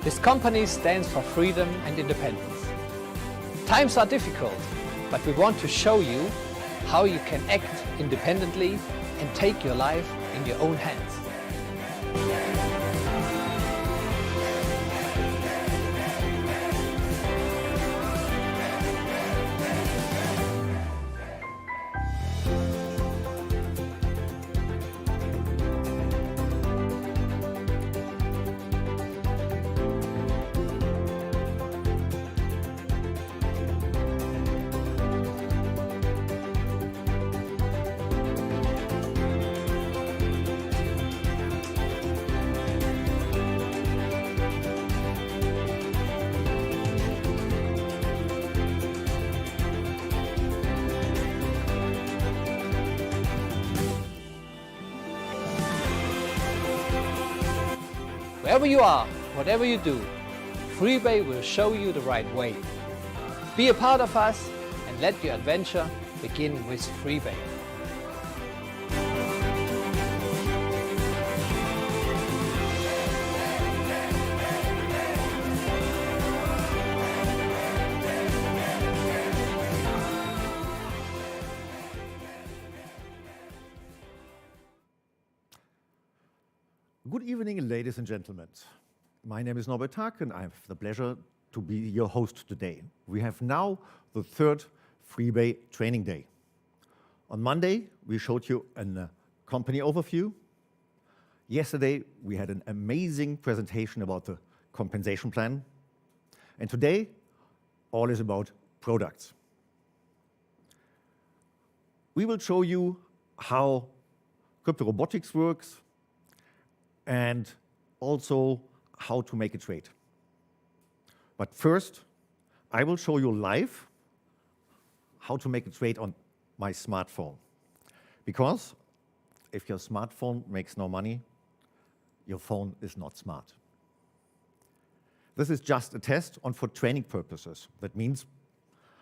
This company stands for freedom and independence. Times are difficult, but we want to show you how you can act independently and take your life in your own hands. Wherever you are, whatever you do, Freebay will show you the right way. Be a part of us and let your adventure begin with Freebay. Good evening, ladies and gentlemen. My name is Norbert Tag, and I have the pleasure to be your host today. We have now the third Freebay training day. On Monday, we showed you a company overview. Yesterday, we had an amazing presentation about the compensation plan. And today, all is about products. We will show you how crypto robotics works, and also how to make a trade. But first, I will show you live how to make a trade on my smartphone. Because if your smartphone makes no money, your phone is not smart. This is just a test for training purposes. That means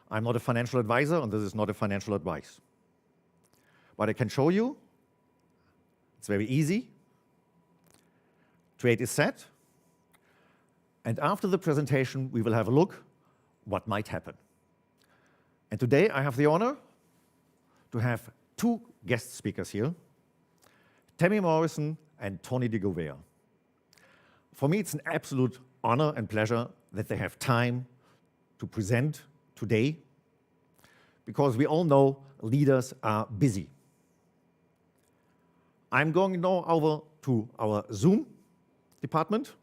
I'm not a financial advisor, and this is not a financial advice. But I can show you, it's very easy. Trade is set, and after the presentation, we will have a look what might happen. And today, I have the honor to have two guest speakers here, Tammy Morrison and Tony de Gouveia. For me, it's an absolute honor and pleasure that they have time to present today, because we all know leaders are busy. I'm going now over to our Zoom department.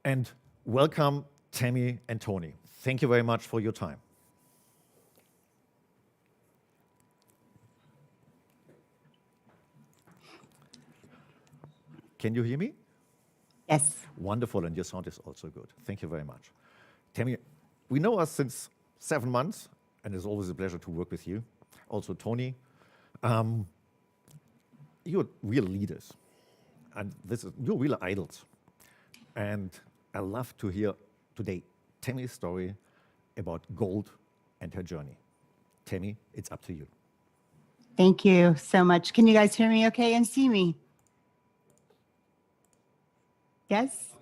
And welcome, Tammy and Tony. Thank you very much for your time. Can you hear me? Yes. Wonderful, and your sound is also good. Thank you very much. Tammy, we know us since 7 months, and it's always a pleasure to work with you. Also, Tony. You're real leaders, and you're real idols. And I love to hear today Tammy's story about gold and her journey. Tammy, it's up to you. Thank you so much. Can you guys hear me okay and see me? Yes?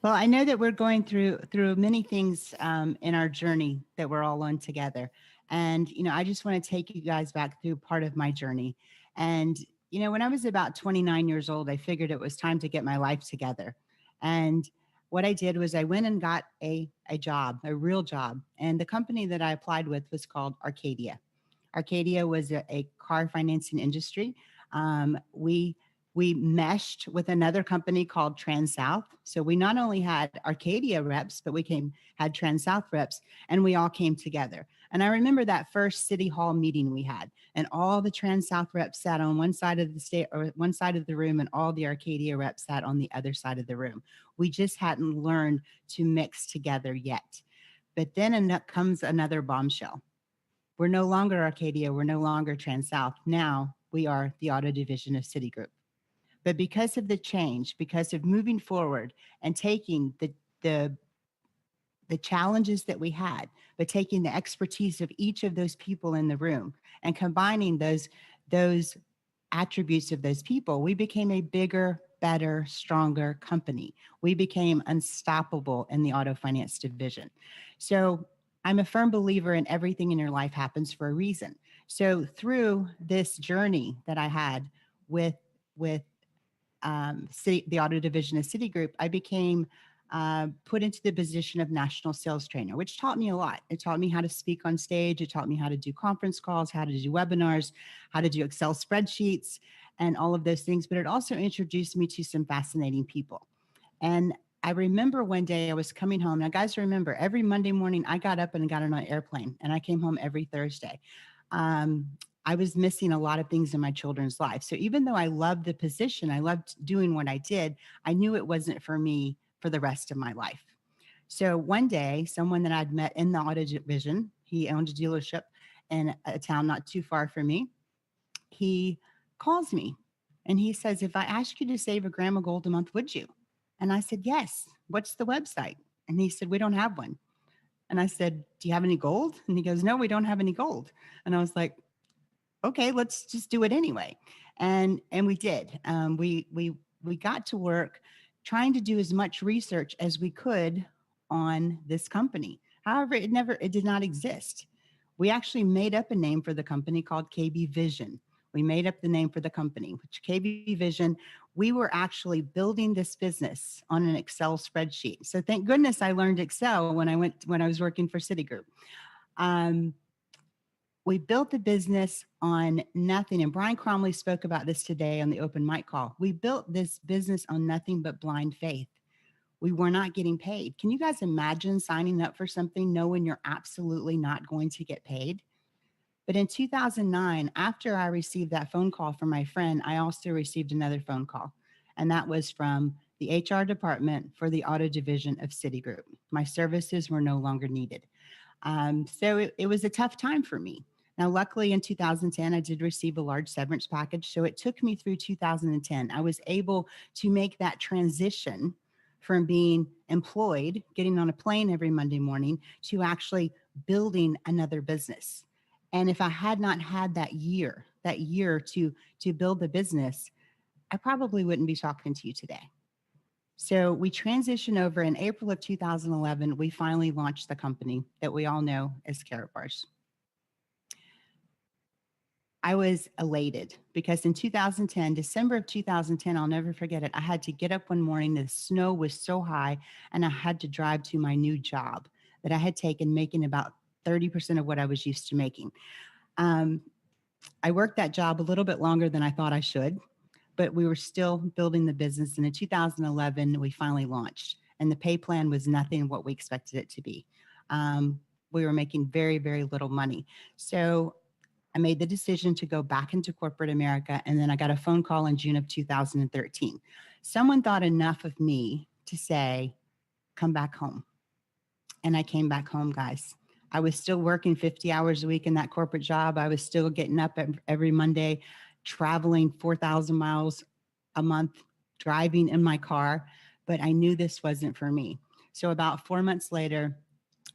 Well, I know that we're going through many things in our journey that we're all on together. And, I just want to take you guys back through part of my journey. And when I was about 29 years old, I figured it was time to get my life together. And what I did was I went and got a job, a real job. And the company that I applied with was called Arcadia. Arcadia was a car financing industry. We meshed with another company called TransSouth. So we not only had Arcadia reps, but we had TransSouth reps, and we all came together. And I remember that first city hall meeting we had, and all the TransSouth reps sat on one side of the state or one side of the room, and all the Arcadia reps sat on the other side of the room. We just hadn't learned to mix together yet. But then comes another bombshell. We're no longer Arcadia. We're no longer TransSouth. Now we are the auto division of Citigroup. But because of the change, because of moving forward and taking the challenges that we had, but taking the expertise of each of those people in the room and combining those attributes of those people, we became a bigger, better, stronger company. We became unstoppable in the auto finance division. So I'm a firm believer in everything in your life happens for a reason. So through this journey that I had with the auto division of Citigroup, I became put into the position of national sales trainer, which taught me a lot. It taught me how to speak on stage. It taught me how to do conference calls, how to do webinars, how to do Excel spreadsheets, and all of those things. But it also introduced me to some fascinating people. And I remember one day I was coming home. Now, guys, remember every Monday morning I got up and got on an airplane, and I came home every Thursday. Um, I was missing a lot of things in my children's lives. So even though I loved the position, I loved doing what I did, I knew it wasn't for me for the rest of my life. So one day, someone that I'd met in the auto division, he owned a dealership in a town not too far from me. He calls me and he says, "If I asked you to save $1 of gold a month, would you?" And I said, "Yes." "What's the website?" And he said, "We don't have one." And I said, "Do you have any gold?" And he goes, "No, we don't have any gold." And I was like, "Okay, let's just do it anyway." And we did. We got to work trying to do as much research as we could on this company. However, it did not exist. We actually made up a name for the company called KB Vision. We made up the name for the company, which KB Vision, we were actually building this business on an Excel spreadsheet. So thank goodness I learned Excel when I was working for Citigroup. We built the business on nothing. And Brian Cromley spoke about this today on the open mic call. We built this business on nothing but blind faith. We were not getting paid. Can you guys imagine signing up for something knowing you're absolutely not going to get paid? But in 2009, after I received that phone call from my friend, I also received another phone call. And that was from the HR department for the auto division of Citigroup. My services were no longer needed. So it was a tough time for me. Now, luckily in 2010, I did receive a large severance package. So it took me through 2010. I was able to make that transition from being employed, getting on a plane every Monday morning, to actually building another business. And if I had not had that year to build the business, I probably wouldn't be talking to you today. So we transitioned over in April of 2011. We finally launched the company that we all know as Carrot Bars. I was elated because in 2010, December of 2010, I'll never forget it. I had to get up one morning. The snow was so high, and I had to drive to my new job that I had taken, making about 30% of what I was used to making. I worked that job a little bit longer than I thought I should, but we were still building the business. And in 2011, we finally launched, and the pay plan was nothing what we expected it to be. We were making very, very little money. So I made the decision to go back into corporate America. And then I got a phone call in June of 2013. Someone thought enough of me to say, "Come back home." And I came back home, guys. I was still working 50 hours a week in that corporate job. I was still getting up every Monday, traveling 4,000 miles a month, driving in my car, but I knew this wasn't for me. So about 4 months later,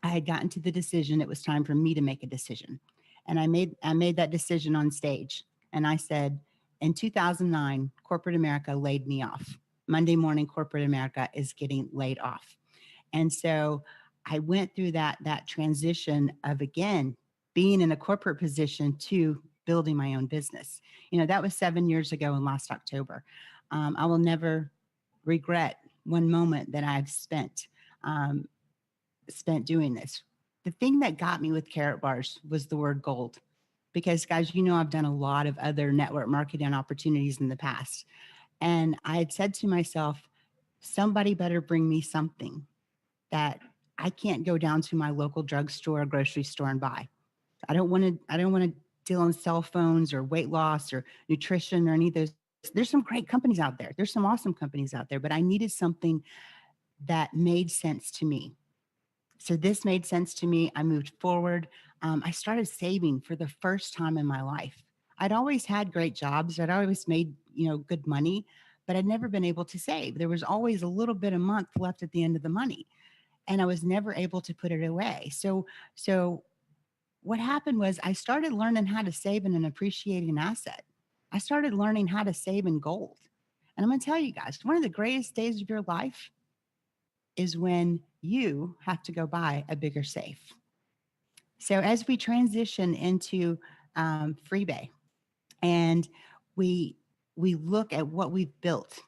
I had gotten to the decision it was time for me to make a decision. And I made that decision on stage. And I said, in 2009, corporate America laid me off. Monday morning, corporate America is getting laid off. And so I went through that transition of, again, being in a corporate position to building my own business. You know, that was 7 years ago in last October. I will never regret one moment that I've spent doing this. The thing that got me with Carrot Bars was the word gold. Because, guys, you know, I've done a lot of other network marketing opportunities in the past. And I had said to myself, somebody better bring me something that I can't go down to my local drugstore or grocery store and buy. I don't want to deal on cell phones or weight loss or nutrition or any of those. There's some great companies out there. There's some awesome companies out there, but I needed something that made sense to me. So this made sense to me. I moved forward. I started saving for the first time in my life. I'd always had great jobs. I'd always made, good money, but I'd never been able to save. There was always a little bit a month left at the end of the money, and I was never able to put it away. So what happened was I started learning how to save in an appreciating asset. I started learning how to save in gold. And I'm going to tell you guys, one of the greatest days of your life is when you have to go buy a bigger safe. So as we transition into Freebay and we we look at what we've built,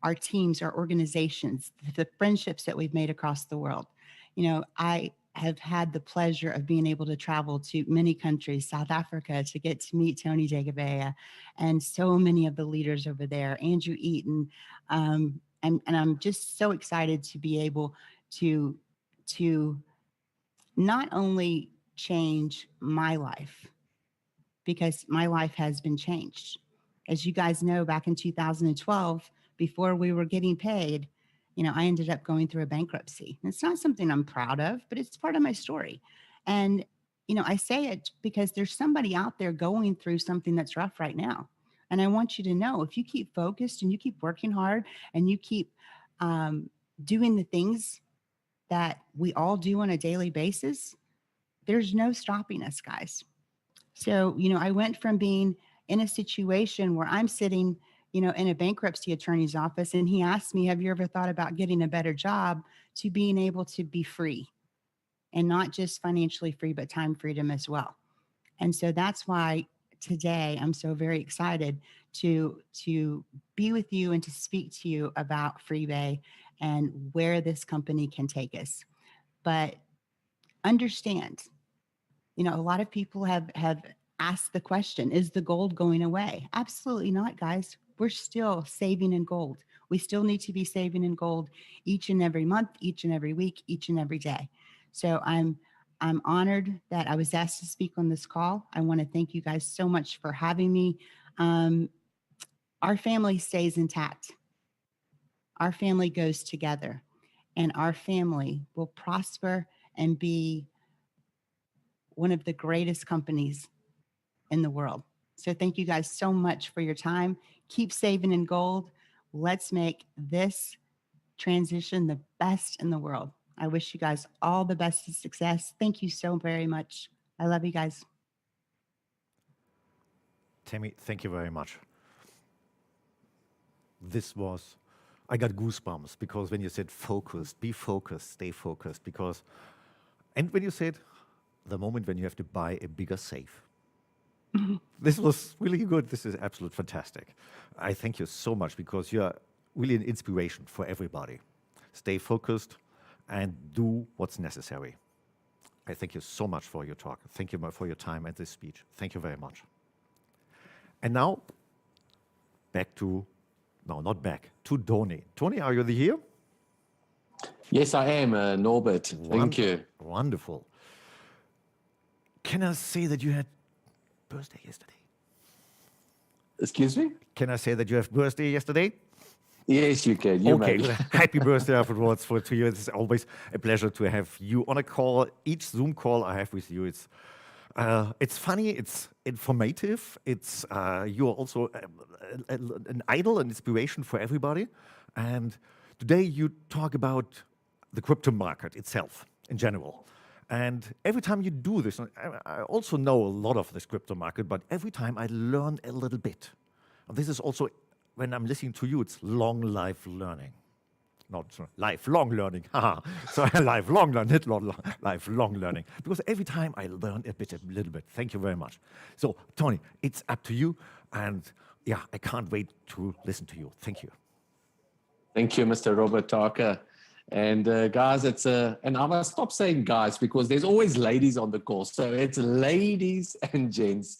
our teams, our organizations, the friendships that we've made across the world. I have had the pleasure of being able to travel to many countries, South Africa, to get to meet Tony Jagabea and so many of the leaders over there, Andrew Eaton. And I'm just so excited to be able to not only change my life, because my life has been changed. As you guys know, back in 2012, before we were getting paid, I ended up going through a bankruptcy. It's not something I'm proud of, but it's part of my story. And, I say it because there's somebody out there going through something that's rough right now. And I want you to know, if you keep focused and you keep working hard and you keep doing the things that we all do on a daily basis, there's no stopping us, guys. So, I went from being in a situation where I'm sitting, in a bankruptcy attorney's office, and he asked me, have you ever thought about getting a better job, to being able to be free, and not just financially free, but time freedom as well. And so that's why today I'm so very excited to be with you and to speak to you about Freebay and where this company can take us. But understand, a lot of people have asked the question, is the gold going away? Absolutely not, guys. We're still saving in gold. We still need to be saving in gold each and every month, each and every week, each and every day. So I'm honored that I was asked to speak on this call. I want to thank you guys so much for having me. Our family stays intact. Our family goes together, and our family will prosper and be one of the greatest companies in the world. So thank you guys so much for your time. Keep saving in gold. Let's make this transition the best in the world. I wish you guys all the best of success. Thank you so very much. I love you guys. Tammy, thank you very much. I got goosebumps because when you said focused, be focused, stay focused, and when you said the moment when you have to buy a bigger safe. This was really good. This is absolute fantastic. I thank you so much because you are really an inspiration for everybody. Stay focused and do what's necessary. I thank you so much for your talk. Thank you for your time and this speech. Thank you very much. And now, not back, to Tony. Tony, are you here? Yes, I am, Norbert. Thank you. Wonderful. Can I say that you had birthday yesterday? Excuse me? Can I say that you have birthday yesterday? Yes, you can. You okay, may. happy birthday afterwards to you. It's always a pleasure to have you on a call. Each Zoom call I have with you, it's funny, it's informative, you're also an idol, an inspiration for everybody. And today you talk about the crypto market itself in general. And every time you do this, I also know a lot of this crypto market, but every time I learn a little bit. And this is also, when I'm listening to you, it's long life learning. Not lifelong learning, so lifelong learning, not lifelong learning. Because every time I learn a little bit. Thank you very much. So, Tony, it's up to you. And yeah, I can't wait to listen to you. Thank you. Thank you, Mr. Robert Tarker. And guys, and I must stop saying guys because there's always ladies on the call. So it's ladies and gents.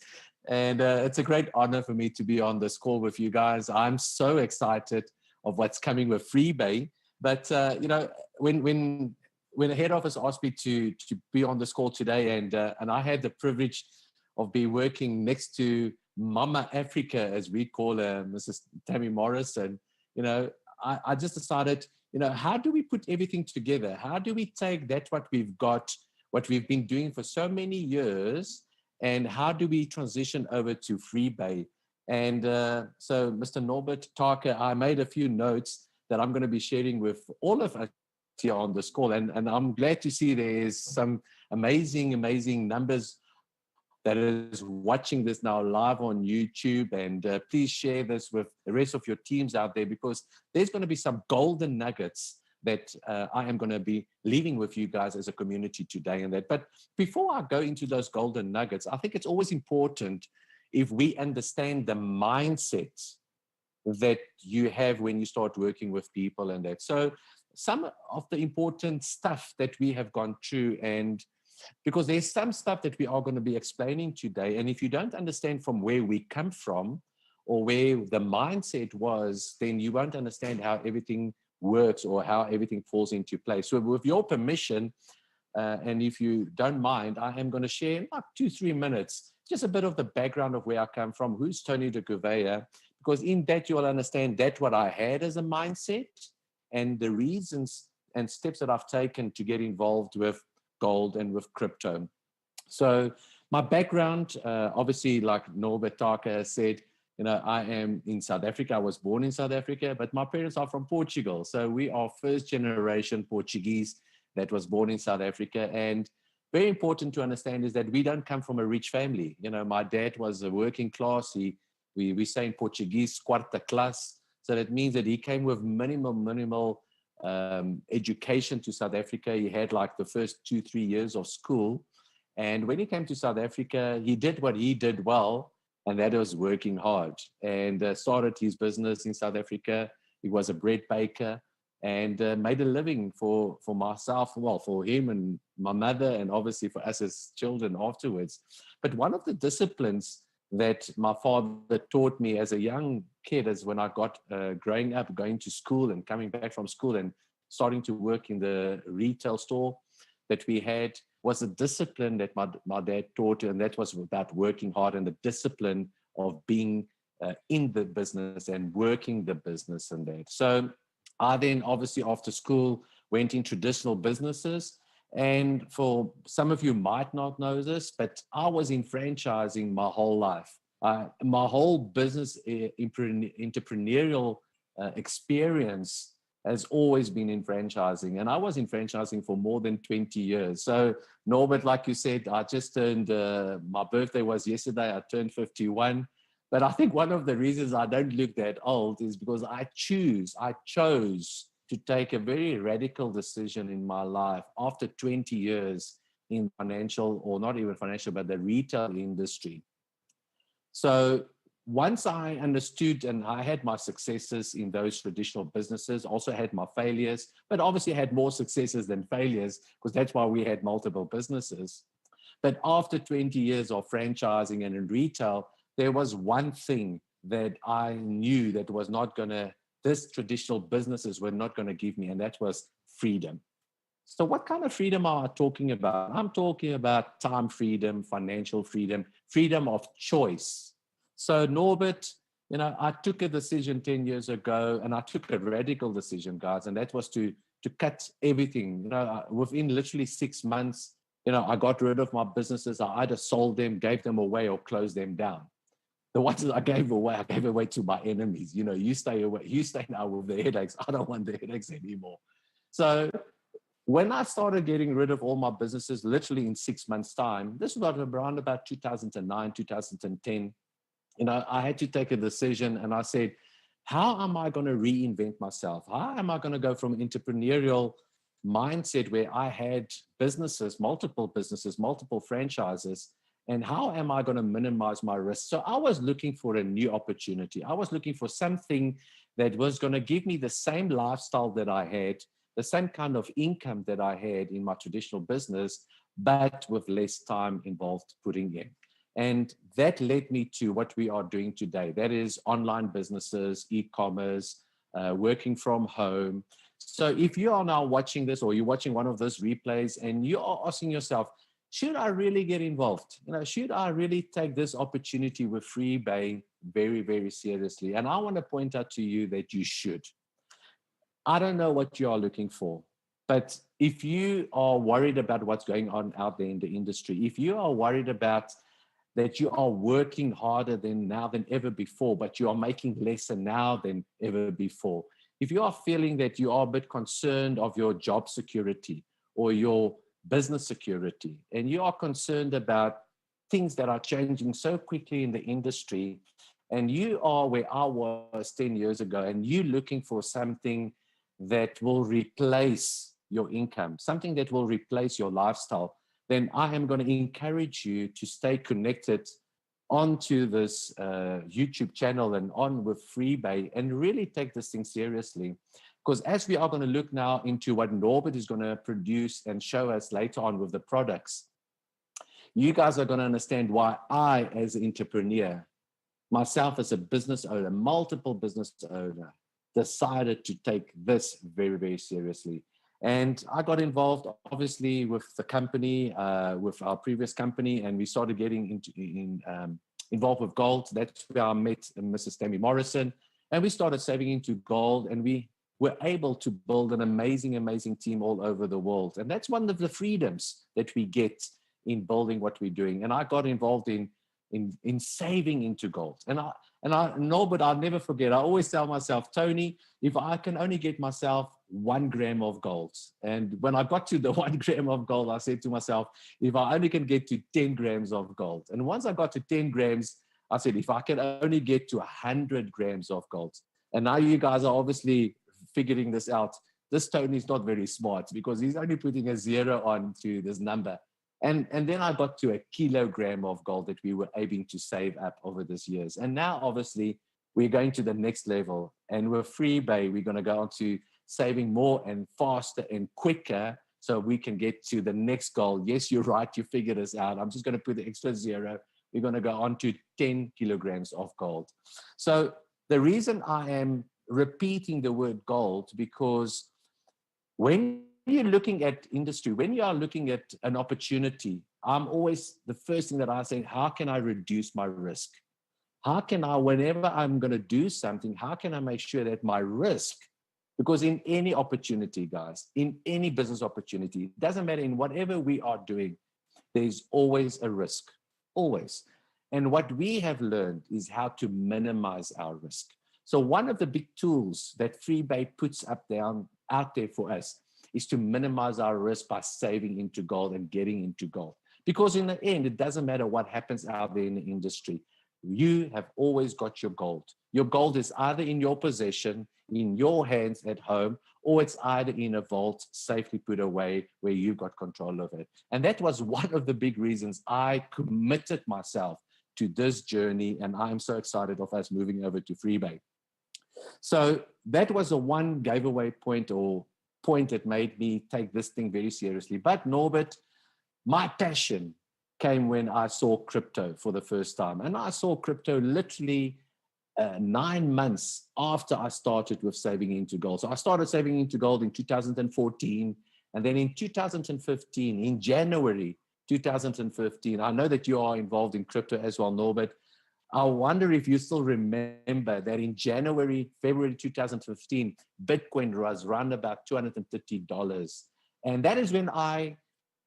And it's a great honor for me to be on this call with you guys. I'm so excited of what's coming with Freebay. But, when the head office asked me to be on this call today, and I had the privilege of be working next to Mama Africa, as we call her, Mrs. Tammy Morris, and, I just decided, how do we put everything together? How do we take that, what we've got, what we've been doing for so many years, and how do we transition over to Freebay? And so, Mr. Norbert Tarker, I made a few notes that I'm going to be sharing with all of us here on this call. And I'm glad to see there's some amazing numbers that is watching this now live on YouTube, and please share this with the rest of your teams out there, because there's going to be some golden nuggets that I am going to be leaving with you guys as a community today. And that, but before I go into those golden nuggets, I think it's always important if we understand the mindset that you have when you start working with people and that. So some of the important stuff that we have gone through, and because there's some stuff that we are going to be explaining today, and if you don't understand from where we come from or where the mindset was, then you won't understand how everything works or how everything falls into place. So with your permission, and if you don't mind, I am going to share in like 2-3 minutes just a bit of the background of where I come from, who's Tony de Gouveia, because in that you'll understand that what I had as a mindset and the reasons and steps that I've taken to get involved with gold and with crypto. So my background, obviously, like Norbert Taka said, you know, I am in South Africa. I was born in South Africa, but my parents are from Portugal. So we are first generation Portuguese that was born in South Africa. And very important to understand is that we don't come from a rich family. You know, my dad was a working class. We say in Portuguese, quarta class. So that means that he came with minimal education to South Africa. He had like the first 2-3 years of school. And when he came to South Africa, he did what he did well, and that was working hard, and started his business in South Africa. He was a bread baker and made a living for myself, well, for him and my mother, and obviously for us as children afterwards. But one of the disciplines that my father taught me as a young kid is when I got growing up, going to school and coming back from school and starting to work in the retail store that we had, was a discipline that my dad taught, and that was about working hard and the discipline of being in the business and working the business and that. So I then obviously after school went in traditional businesses. And for some of you might not know this, but I was in franchising my whole life. My whole business entrepreneurial experience has always been in franchising. And I was in franchising for more than 20 years. So Norbert, like you said, I just turned, my birthday was yesterday, I turned 51. But I think one of the reasons I don't look that old is because I chose to take a very radical decision in my life after 20 years in financial, or not even financial, but the retail industry. So once I understood, and I had my successes in those traditional businesses, also had my failures, but obviously had more successes than failures, because that's why we had multiple businesses. But after 20 years of franchising and in retail, there was one thing that I knew that was not going to, this traditional businesses were not going to give me, and that was freedom. So what kind of freedom am I talking about? I'm talking about time freedom, financial freedom, freedom of choice. So Norbert, you know, I took a decision 10 years ago, and I took a radical decision, guys, and that was to cut everything. You know, within literally 6 months, you know, I got rid of my businesses. I either sold them, gave them away, or closed them down. The ones that I gave away to my enemies. You know, you stay away, you stay now with the headaches. I don't want the headaches anymore. So when I started getting rid of all my businesses, literally in 6 months' time, this was around about 2009, 2010, you know, I had to take a decision, and I said, how am I going to reinvent myself? How am I going to go from entrepreneurial mindset where I had businesses, multiple franchises, and how am I going to minimize my risk? So I was looking for a new opportunity. I was looking for something that was going to give me the same lifestyle that I had, the same kind of income that I had in my traditional business, but with less time involved putting in. And that led me to what we are doing today. That is online businesses, e-commerce, working from home. So if you are now watching this, or you're watching one of those replays, and you are asking yourself, should I really get involved? You know, should I really take this opportunity with Freebay very, very seriously? And I want to point out to you that you should. I don't know what you are looking for, but if you are worried about what's going on out there in the industry, if you are worried about that you are working harder than ever before, but you are making lesser now than ever before, if you are feeling that you are a bit concerned of your job security or your business security, and you are concerned about things that are changing so quickly in the industry, and you are where I was 10 years ago, and you're looking for something that will replace your income, something that will replace your lifestyle, then I am going to encourage you to stay connected onto this YouTube channel and on with Freebay, and really take this thing seriously. Because as we are going to look now into what Norbert is going to produce and show us later on with the products, you guys are going to understand why I, as an entrepreneur, myself as a business owner, multiple business owner, decided to take this very, very seriously. And I got involved, obviously, with the company, with our previous company, and we started getting involved with gold. That's where I met Mrs. Tammy Morrison, and we started saving into gold, and we were able to build an amazing, amazing team all over the world. And that's one of the freedoms that we get in building what we're doing. And I got involved in saving into gold. And I know, but I'll never forget. I always tell myself, Tony, if I can only get myself 1 gram of gold. And when I got to the 1 gram of gold, I said to myself, if I only can get to 10 grams of gold. And once I got to 10 grams, I said, if I can only get to 100 grams of gold. And now you guys are obviously figuring this out. This Tony is not very smart, because he's only putting a 0 on to this number. And then I got to 1 kilogram of gold that we were able to save up over these years. And now, obviously, we're going to the next level. And with Freebay, we're going to go on to saving more and faster and quicker, so we can get to the next goal. Yes, you're right. You figured this out. I'm just going to put the extra 0. We're going to go on to 10 kilograms of gold. So the reason I am repeating the word gold, because when you're looking at industry, when you are looking at an opportunity, I'm always, the first thing that I say, how can I reduce my risk? How can I, whenever I'm going to do something, how can I make sure that my risk, because in any opportunity, guys, in any business opportunity, it doesn't matter, in whatever we are doing, there's always a risk, always. And what we have learned is how to minimize our risk. So one of the big tools that Freebay puts out there for us is to minimize our risk by saving into gold and getting into gold. Because in the end, it doesn't matter what happens out there in the industry. You have always got your gold. Your gold is either in your possession, in your hands at home, or it's either in a vault safely put away where you've got control of it. And that was one of the big reasons I committed myself to this journey. And I'm so excited of us moving over to Freebay. So that was a one giveaway point that made me take this thing very seriously. But Norbert, my passion came when I saw crypto for the first time. And I saw crypto literally 9 months after I started with saving into gold. So I started saving into gold in 2014. And then in 2015, in January 2015, I know that you are involved in crypto as well, Norbert. I wonder if you still remember that in February 2015, Bitcoin was around about $230. And that is when I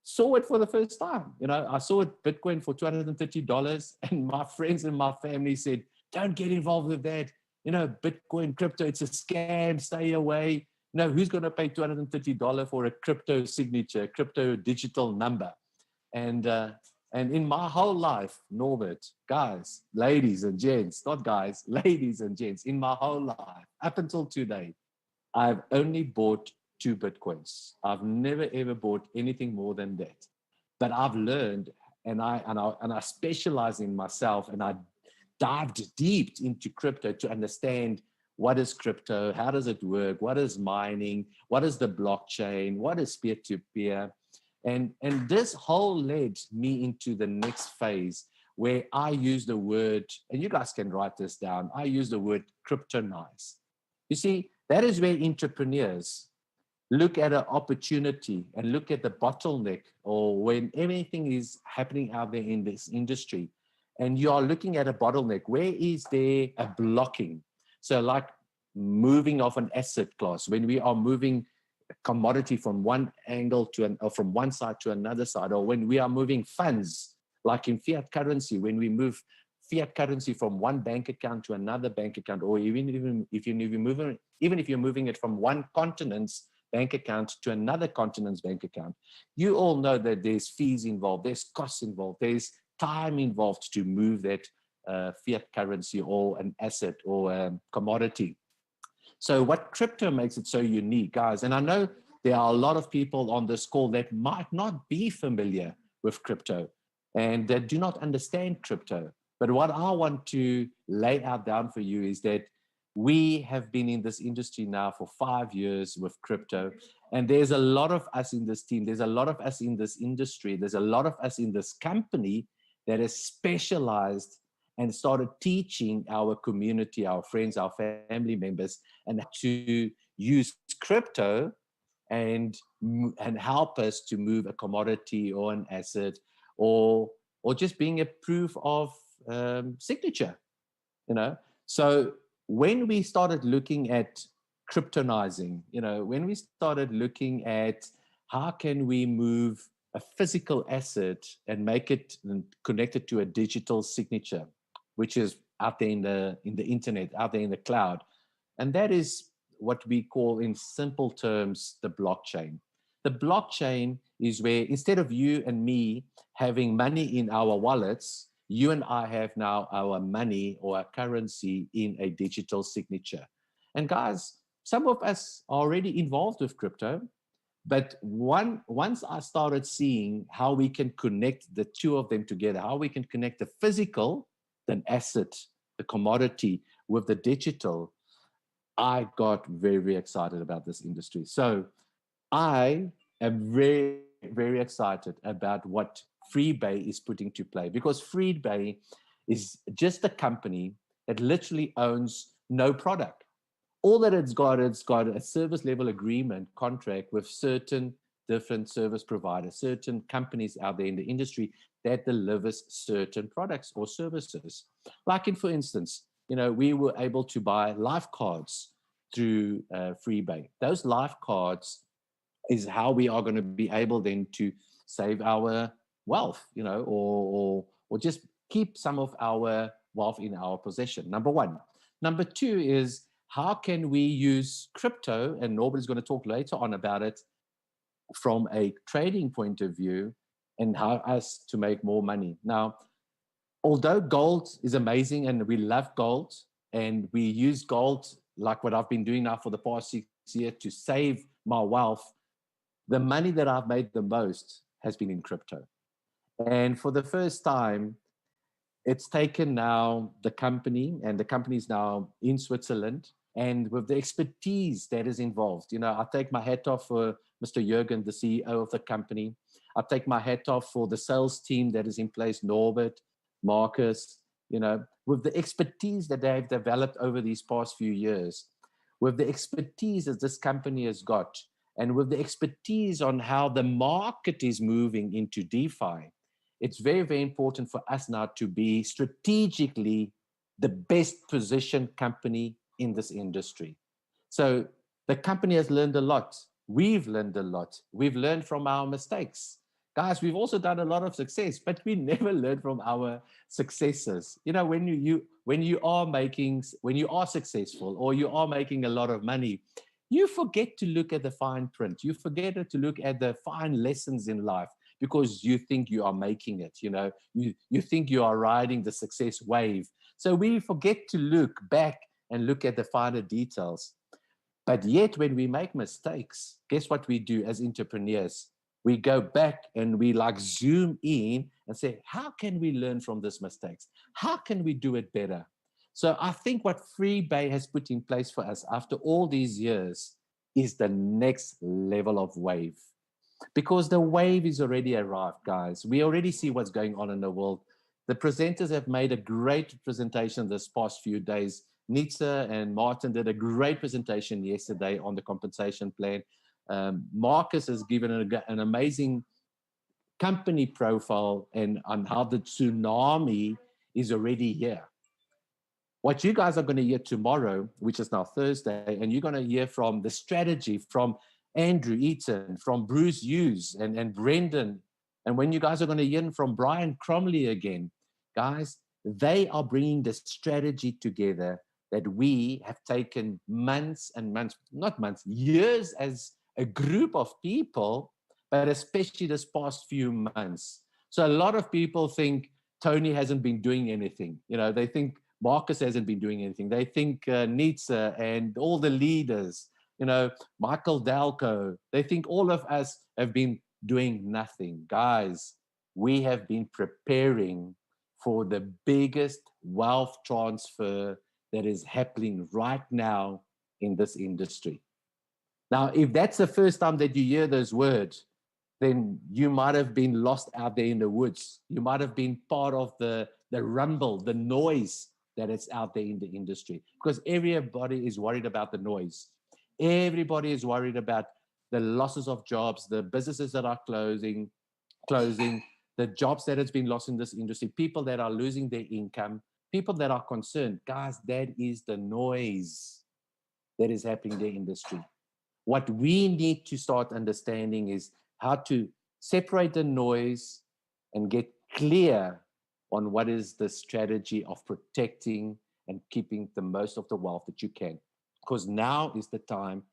saw it for the first time. You know, I saw it, Bitcoin, for $230, and my friends and my family said, don't get involved with that. You know, Bitcoin, crypto, it's a scam, stay away. You know, who's going to pay $230 for a crypto signature, crypto digital number? And in my whole life, Norbert, guys, ladies and gents, not guys, ladies and gents, in my whole life, up until today, I've only bought 2 Bitcoins. I've never, ever bought anything more than that. But I've learned, and I specialize in myself, and I dived deep into crypto to understand what is crypto, how does it work, what is mining, what is the blockchain, what is peer-to-peer. And this whole led me into the next phase where I use the word, and you guys can write this down, I use the word cryptonize. You see, that is where entrepreneurs look at an opportunity and look at the bottleneck, or when everything is happening out there in this industry, and you are looking at a bottleneck, where is there a blocking? So like moving of an asset class, when we are moving commodity from one angle or from one side to another side, or when we are moving funds, like in fiat currency, when we move fiat currency from one bank account to another bank account, or even if you're moving it from one continent's bank account to another continent's bank account, you all know that there's fees involved, there's costs involved, there's time involved to move that fiat currency or an asset or a commodity. So what crypto makes it so unique, guys, and I know there are a lot of people on this call that might not be familiar with crypto and that do not understand crypto. But what I want to lay out down for you is that we have been in this industry now for 5 years with crypto. And there's a lot of us in this team. There's a lot of us in this industry. There's a lot of us in this company that is specialized and started teaching our community, our friends, our family members, and to use crypto and help us to move a commodity or an asset, or just being a proof of signature, you know. So when we started looking at cryptonizing, you know, when we started looking at how can we move a physical asset and make it connected to a digital signature, which is out there in the internet, out there in the cloud, and that is what we call in simple terms the blockchain. The blockchain is where instead of you and me having money in our wallets, you and I have now our money or our currency in a digital signature. And guys, some of us are already involved with crypto, but once I started seeing how we can connect the two of them together, how we can connect the physical, the asset, the commodity with the digital, I got very, very excited about this industry. So I am very, very excited about what Freebay is putting to play, because Freebay is just a company that literally owns no product. All that it's got a service level agreement contract with certain different service providers, certain companies out there in the industry that delivers certain products or services. Like for instance, you know, we were able to buy life cards through Freebay. Those life cards is how we are going to be able then to save our wealth, you know, or just keep some of our wealth in our possession. Number one. Number two is how can we use crypto, and Norbert's going to talk later on about it, from a trading point of view and how us to make more money. Now, although gold is amazing and we love gold and we use gold like what I've been doing now for the past 6 years to save my wealth, the money that I've made the most has been in crypto. And for the first time, it's taken now the company, and the company is now in Switzerland, and with the expertise that is involved. You know, I take my hat off for Mr. Jürgen, the CEO of the company. I take my hat off for the sales team that is in place, Norbert, Marcus, you know, with the expertise that they have developed over these past few years, with the expertise that this company has got, and with the expertise on how the market is moving into DeFi, it's very, very important for us now to be strategically the best positioned company in this industry. So the company has learned a lot. We've learned a lot. We've learned from our mistakes. Guys, we've also done a lot of success, but we never learn from our successes. You know, when you are successful or you are making a lot of money, you forget to look at the fine print. You forget to look at the fine lessons in life because you think you are making it. You know, you think you are riding the success wave. So we forget to look back and look at the finer details. But yet when we make mistakes, guess what we do as entrepreneurs? We go back and we like zoom in and say, how can we learn from these mistakes? How can we do it better? So I think what Freebay has put in place for us after all these years is the next level of wave. Because the wave is already arrived, guys. We already see what's going on in the world. The presenters have made a great presentation this past few days. Nietzsche and Martin did a great presentation yesterday on the compensation plan. Marcus has given an amazing company profile and on how the tsunami is already here. What you guys are going to hear tomorrow, which is now Thursday, and you're going to hear from the strategy from Andrew Eaton, from Bruce Hughes and Brendan. And when you guys are going to hear from Brian Cromley again, guys, they are bringing the strategy together that we have taken months and months, not months, years as a group of people, but especially this past few months. So a lot of people think Tony hasn't been doing anything. You know, they think Marcus hasn't been doing anything. They think Nietzsche and all the leaders, you know, Michael Dalco, they think all of us have been doing nothing. Guys, we have been preparing for the biggest wealth transfer that is happening right now in this industry. Now, if that's the first time that you hear those words, then you might have been lost out there in the woods. You might have been part of the rumble, the noise that is out there in the industry, because everybody is worried about the noise. Everybody is worried about the losses of jobs, the businesses that are closing, the jobs that has been lost in this industry, people that are losing their income, people that are concerned. Guys, that is the noise that is happening in the industry. What we need to start understanding is how to separate the noise and get clear on what is the strategy of protecting and keeping the most of the wealth that you can. Because now is the time,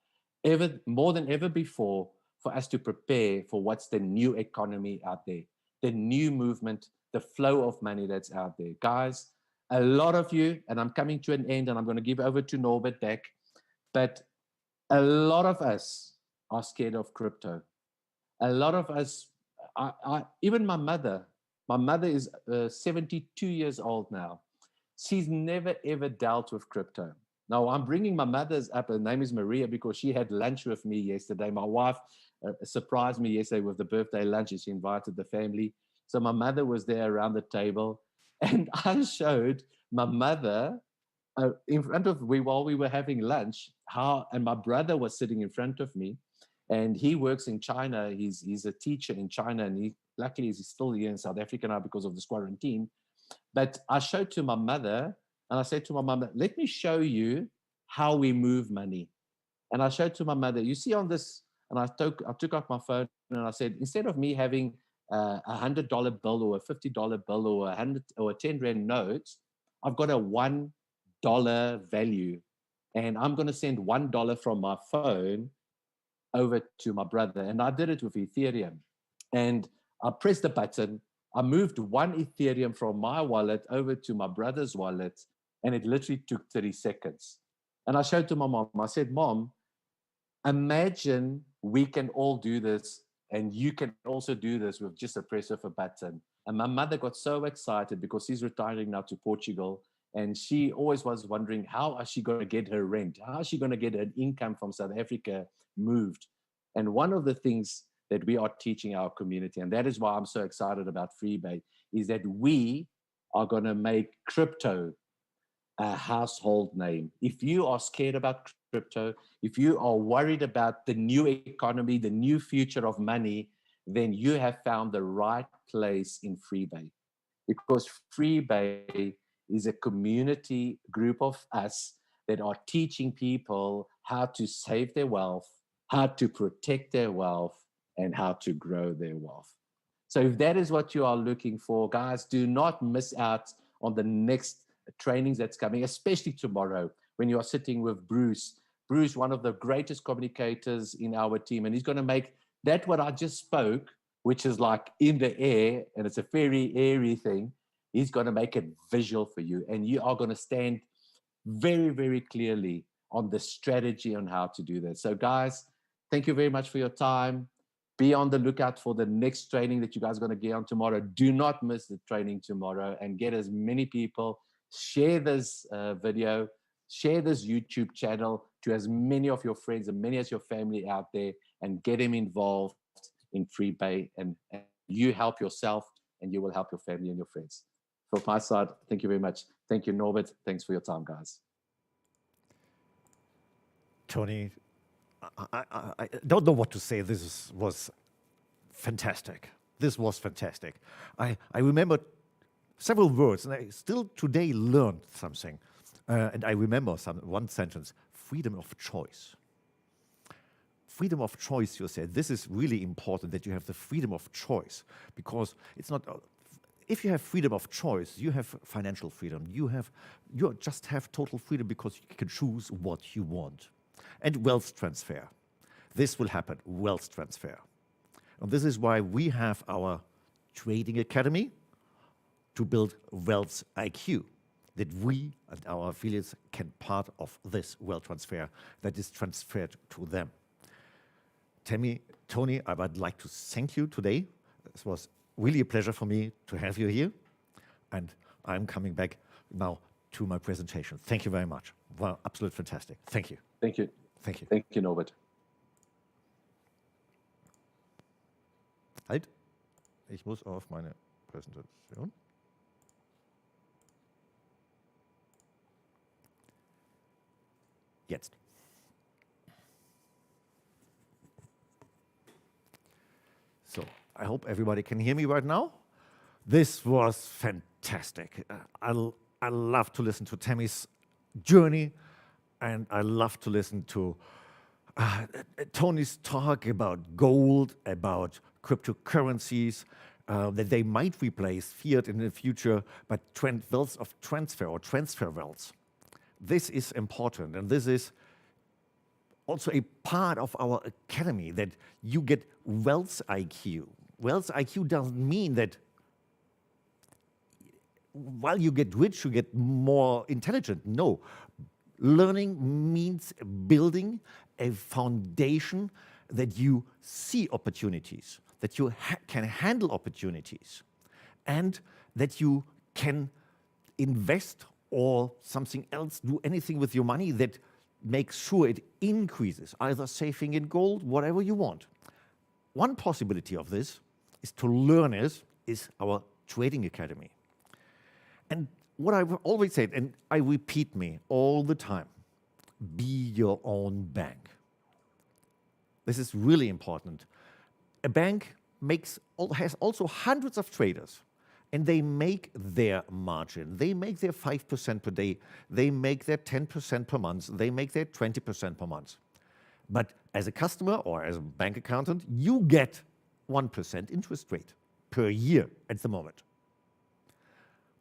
ever more than ever before, for us to prepare for what's the new economy out there, the new movement, the flow of money that's out there. Guys, a lot of you, and I'm coming to an end and I'm going to give over to Norbert back, but a lot of us are scared of crypto. A lot of us, even my mother is 72 years old now. She's never ever dealt with crypto. Now I'm bringing my mother's up. Her name is Maria because she had lunch with me yesterday. My wife surprised me yesterday with the birthday lunch. She invited the family. So my mother was there around the table and I showed my mother in front of me while we were having lunch, and my brother was sitting in front of me, and he works in China. He's a teacher in China, and luckily he's still here in South Africa now because of this quarantine. But I showed to my mother, and I said to my mother, let me show you how we move money. And I showed to my mother, you see on this, and I took out my phone and I said, instead of me having $100 bill or a $50 bill or $100 or a 10 Rand note, I've got a $1 value, and I'm going to send $1 from my phone over to my brother. And I did it with Ethereum, and I pressed the button. I moved one Ethereum from my wallet over to my brother's wallet, and it literally took 30 seconds. And I showed to my mom, I said, Mom, imagine we can all do this, and you can also do this with just a press of a button. And my mother got so excited because she's retiring now to Portugal. And she always was wondering, how is she going to get her rent? How is she going to get her income from South Africa moved? And one of the things that we are teaching our community, and that is why I'm so excited about Freebay, is that we are going to make crypto a household name. If you are scared about crypto, if you are worried about the new economy, the new future of money, then you have found the right place in Freebay. Because Freebay is a community group of us that are teaching people how to save their wealth, how to protect their wealth, and how to grow their wealth. So if that is what you are looking for, guys, do not miss out on the next trainings that's coming, especially tomorrow when you are sitting with Bruce. Bruce, one of the greatest communicators in our team, and he's going to make that what I just spoke, which is like in the air, and it's a very airy thing. He's going to make it visual for you, and you are going to stand very, very clearly on the strategy on how to do that. So guys, thank you very much for your time. Be on the lookout for the next training that you guys are going to get on tomorrow. Do not miss the training tomorrow, and get as many people. Share this video, share this YouTube channel to as many of your friends and many as your family out there, and get them involved in Freebay, and you help yourself and you will help your family and your friends. From my side, thank you very much. Thank you, Norbert. Thanks for your time, guys. Tony, I don't know what to say. This was fantastic. This was fantastic. I remember several words, and I still today learned something. And I remember one sentence: freedom of choice. Freedom of choice, you said. This is really important, that you have the freedom of choice, because it's not. If you have freedom of choice, you have financial freedom. You just have total freedom because you can choose what you want. And wealth transfer. This will happen, wealth transfer. And this is why we have our trading academy, to build wealth IQ, that we and our affiliates can part of this wealth transfer that is transferred to them. Tony, I would like to thank you today. This was really a pleasure for me to have you here. And I'm coming back now to my presentation. Thank you very much. Wow, absolute fantastic. Thank you. Thank you. Thank you. Thank you, Norbert. Halt. Ich muss auf meine Präsentation. Jetzt. So, I hope everybody can hear me right now. This was fantastic. I love to listen to Tammy's journey, and I love to listen to Tony's talk about gold, about cryptocurrencies, that they might replace fiat in the future, but wealth of transfer or transfer wealth. This is important, and this is also a part of our academy, that you get wealth IQ. Wealth IQ doesn't mean that while you get rich, you get more intelligent. No. Learning means building a foundation that you see opportunities, that you can handle opportunities, and that you can invest or something else, do anything with your money that makes sure it increases, either saving in gold, whatever you want. One possibility of this is to learn is our trading academy. And what I've always said, and I repeat me all the time, be your own bank. This is really important. A bank has also hundreds of traders, and they make their margin. They make their 5% per day. They make their 10% per month. They make their 20% per month. But as a customer or as a bank accountant, you get 1% interest rate per year at the moment.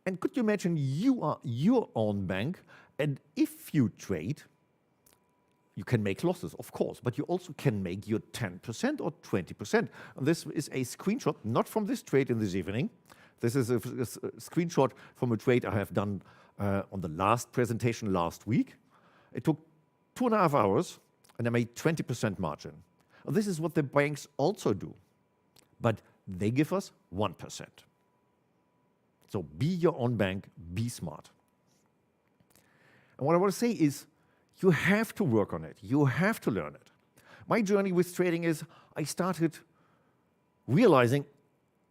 And could you imagine you are your own bank, and if you trade, you can make losses, of course, but you also can make your 10% or 20%. And this is a screenshot, not from this trade in this evening. This is a screenshot from a trade I have done on the last presentation last week. It took 2.5 hours, and I made 20% margin. And this is what the banks also do, but they give us 1%. So be your own bank, be smart. And what I want to say is, you have to work on it. You have to learn it. My journey with trading is, I started realizing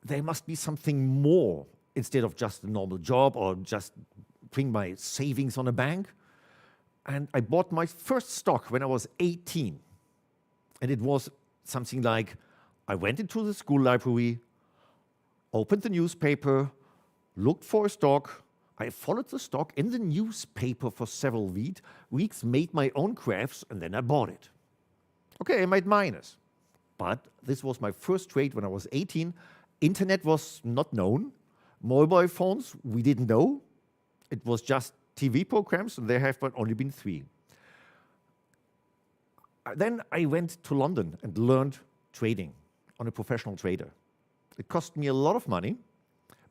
there must be something more instead of just a normal job or just putting my savings on a bank. And I bought my first stock when I was 18. And it was something like, I went into the school library, opened the newspaper, looked for a stock. I followed the stock in the newspaper for several weeks, made my own graphs, and then I bought it. Okay, I made minus. But this was my first trade when I was 18. Internet was not known. Mobile phones, we didn't know. It was just TV programs, and there have only been 3. Then I went to London and learned trading on a professional trader. It cost me a lot of money,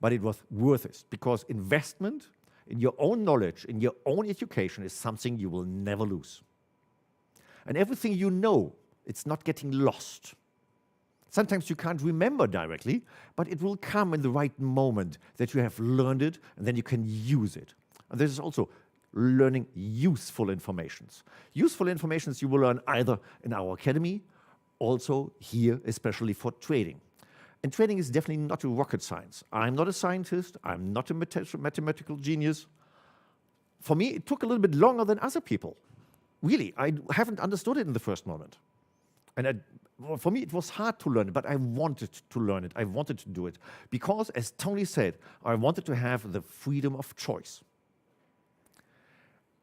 but it was worth it, because investment in your own knowledge, in your own education, is something you will never lose. And everything you know, it's not getting lost. Sometimes you can't remember directly, but it will come in the right moment that you have learned it, and then you can use it. And this is also learning useful informations. Useful informations you will learn either in our academy, also here, especially for trading. And trading is definitely not a rocket science. I'm not a scientist. I'm not a mathematical genius. For me, it took a little bit longer than other people. Really, I haven't understood it in the first moment. And for me, it was hard to learn it, but I wanted to learn it. I wanted to do it. Because, as Tony said, I wanted to have the freedom of choice.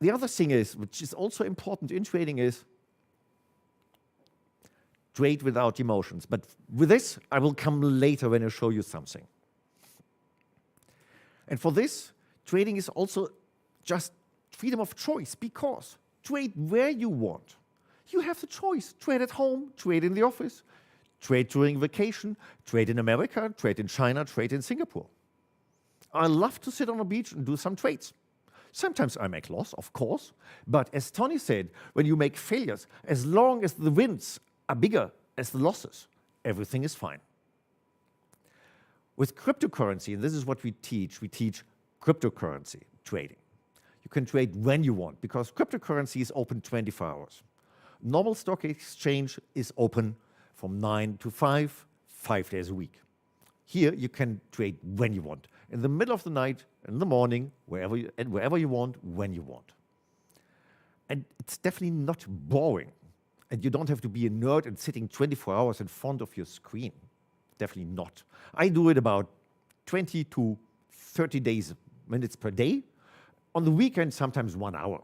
The other thing is, which is also important in trading, is trade without emotions. But with this, I will come later when I show you something. And for this, trading is also just freedom of choice, because trade where you want. You have the choice. Trade at home, trade in the office, trade during vacation, trade in America, trade in China, trade in Singapore. I love to sit on a beach and do some trades. Sometimes I make loss, of course, but as Tony said, when you make failures, as long as the wins are bigger as the losses, everything is fine. With cryptocurrency, and this is what we teach cryptocurrency trading. You can trade when you want because cryptocurrency is open 24 hours. Normal stock exchange is open from 9 to 5, 5 days a week. Here you can trade when you want, in the middle of the night, in the morning, wherever you want, when you want. And it's definitely not boring. And you don't have to be a nerd and sitting 24 hours in front of your screen. Definitely not. I do it about 20 to 30 minutes per day. On the weekend, sometimes 1 hour.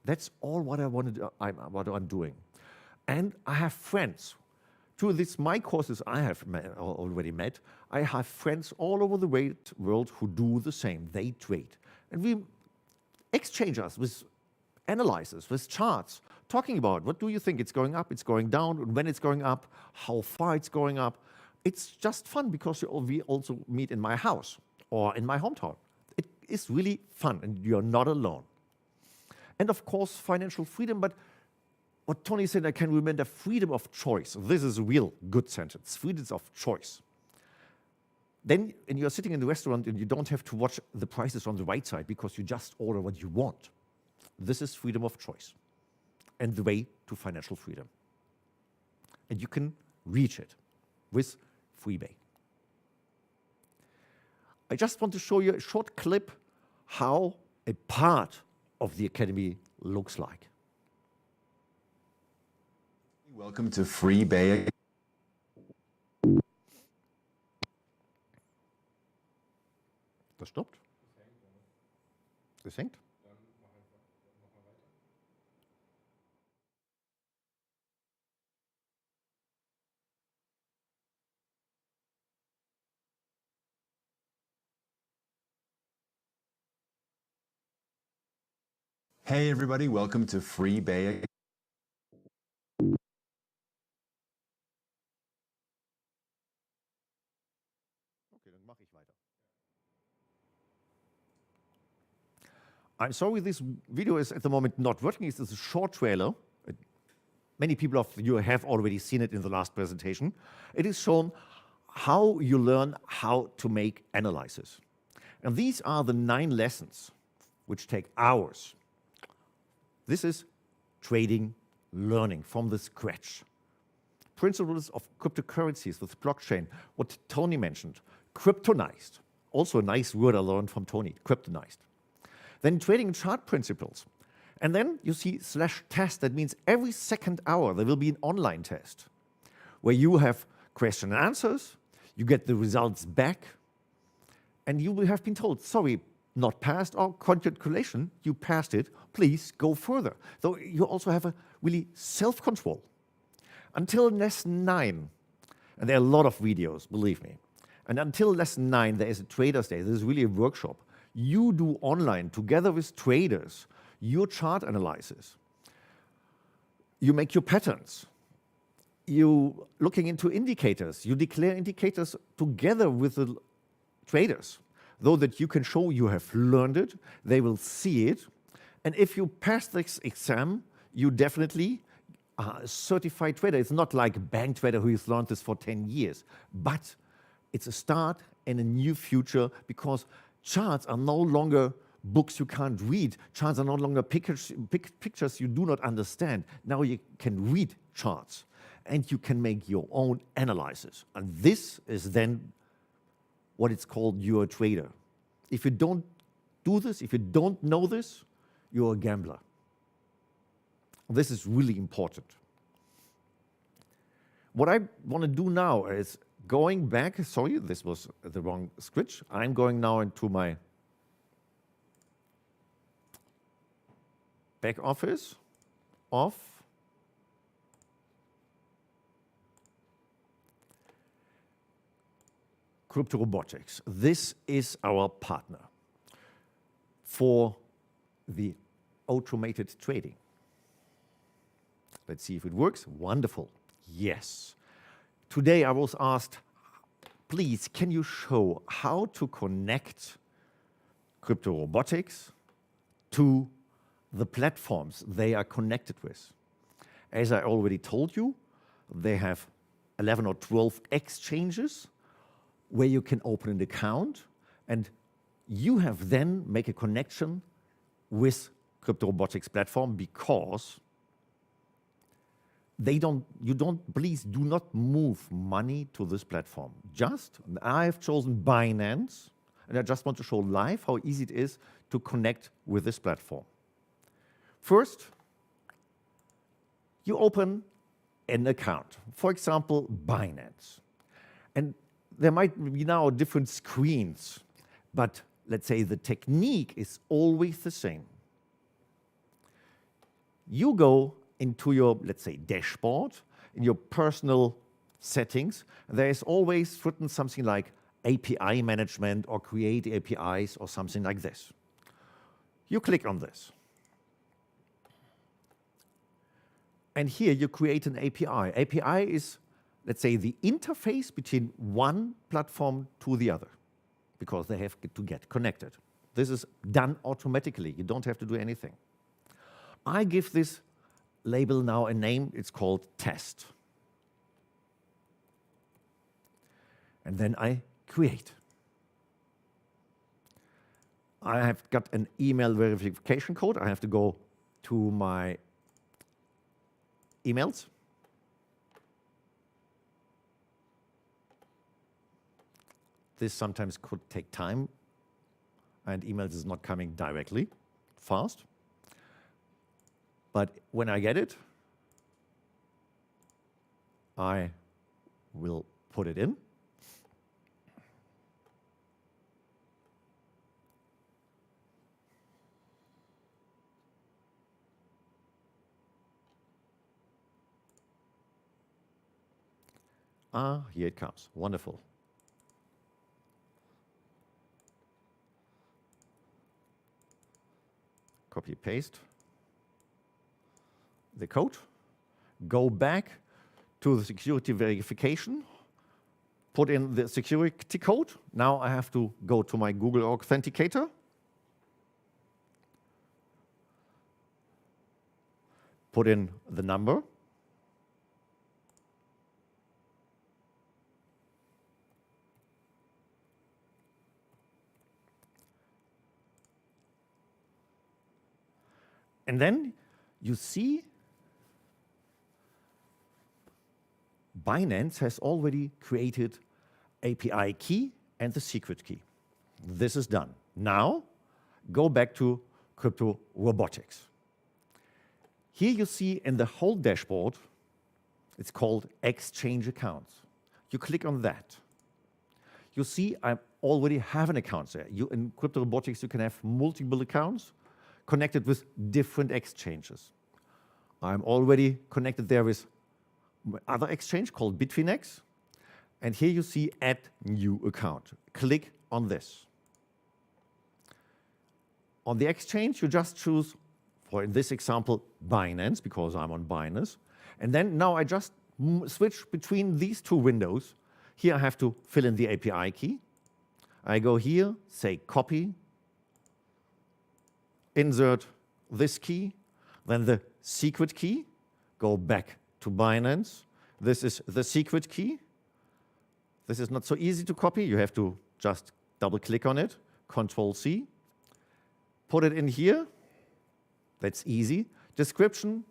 That's all what what I'm doing. And I have friends. Through my courses I have already met, I have friends all over the world who do the same. They trade. And we exchange us with analyzers, with charts, talking about what do you think it's going up, it's going down, when it's going up, how far it's going up. It's just fun because we also meet in my house or in my hometown. It is really fun and you're not alone. And of course, financial freedom, but what Tony said, I can remember freedom of choice. This is a real good sentence, freedom of choice. Then and you're sitting in the restaurant and you don't have to watch the prices on the right side because you just order what you want. This is freedom of choice and the way to financial freedom. And you can reach it with Freebay. I just want to show you a short clip how a part of the Academy looks like. Welcome to Freebay. Das stoppt. Das hängt. Hey everybody, welcome to Freebay. Okay, dann mache ich weiter. I'm sorry this video is at the moment not working. It's a short trailer. Many people of you have already seen it in the last presentation. It is shown how you learn how to make analysis. And these are the 9 lessons which take hours. This is trading, learning from the scratch. Principles of cryptocurrencies with blockchain, what Tony mentioned, kryptonized. Also a nice word I learned from Tony, kryptonized. Then trading chart principles. And then you see /test, that means every second hour there will be an online test where you have question and answers, you get the results back, and you will have been told, sorry, not passed, or congratulations, you passed it, please go further. So you also have a really self-control. Until lesson 9, and there are a lot of videos, believe me, and until lesson 9 there is a Traders Day, this is really a workshop. You do online, together with traders, your chart analysis. You make your patterns. You looking into indicators. You declare indicators together with the traders, though that you can show you have learned it, they will see it. And if you pass this exam, you definitely are a certified trader. It's not like a bank trader who has learned this for 10 years, but it's a start and a new future because charts are no longer books you can't read. Charts are no longer pictures you do not understand. Now you can read charts and you can make your own analysis. And this is then what it's called, you're a trader. If you don't do this, if you don't know this, you're a gambler. This is really important. What I want to do now is going back, sorry, this was the wrong switch. I'm going now into my back office of Crypto Robotics. This is our partner for the automated trading. Let's see if it works. Wonderful. Yes. Today I was asked, please, can you show how to connect crypto robotics to the platforms they are connected with. As I already told you, they have 11 or 12 exchanges where you can open an account, and you have then make a connection with crypto robotics platform, because please do not move money to this platform. I have chosen Binance, and I just want to show live how easy it is to connect with this platform. First, you open an account, for example, Binance. And there might be now different screens, but let's say the technique is always the same. You go into your, let's say, dashboard, in your personal settings. There is always written something like API management or create APIs or something like this. You click on this. And here you create an API. API is, let's say, the interface between one platform to the other, because they have to get connected. This is done automatically. You don't have to do anything. I give this label now a name. It's called test. And then I create. I have got an email verification code. I have to go to my emails. This sometimes could take time, and emails is not coming directly fast. But when I get it, I will put it in. Here it comes. Wonderful. Copy, paste the code. Go back to the security verification. Put in the security code. Now I have to go to my Google Authenticator. Put in the number. And then you see Binance has already created API key and the secret key. This is done. Now, go back to crypto robotics. Here you see in the whole dashboard, it's called exchange accounts. You click on that. You see I already have an account there. In crypto robotics, you can have multiple accounts connected with different exchanges. I'm already connected there with other exchange called Bitfinex. And here you see add new account. Click on this. On the exchange, you just choose, for in this example, Binance, because I'm on Binance. And then now I just switch between these two windows. Here I have to fill in the API key. I go here, say copy, insert this key, then the secret key, go back to Binance. This is the secret key. This is not so easy to copy. You have to just double click on it, Control C, put it in here. That's easy. Description,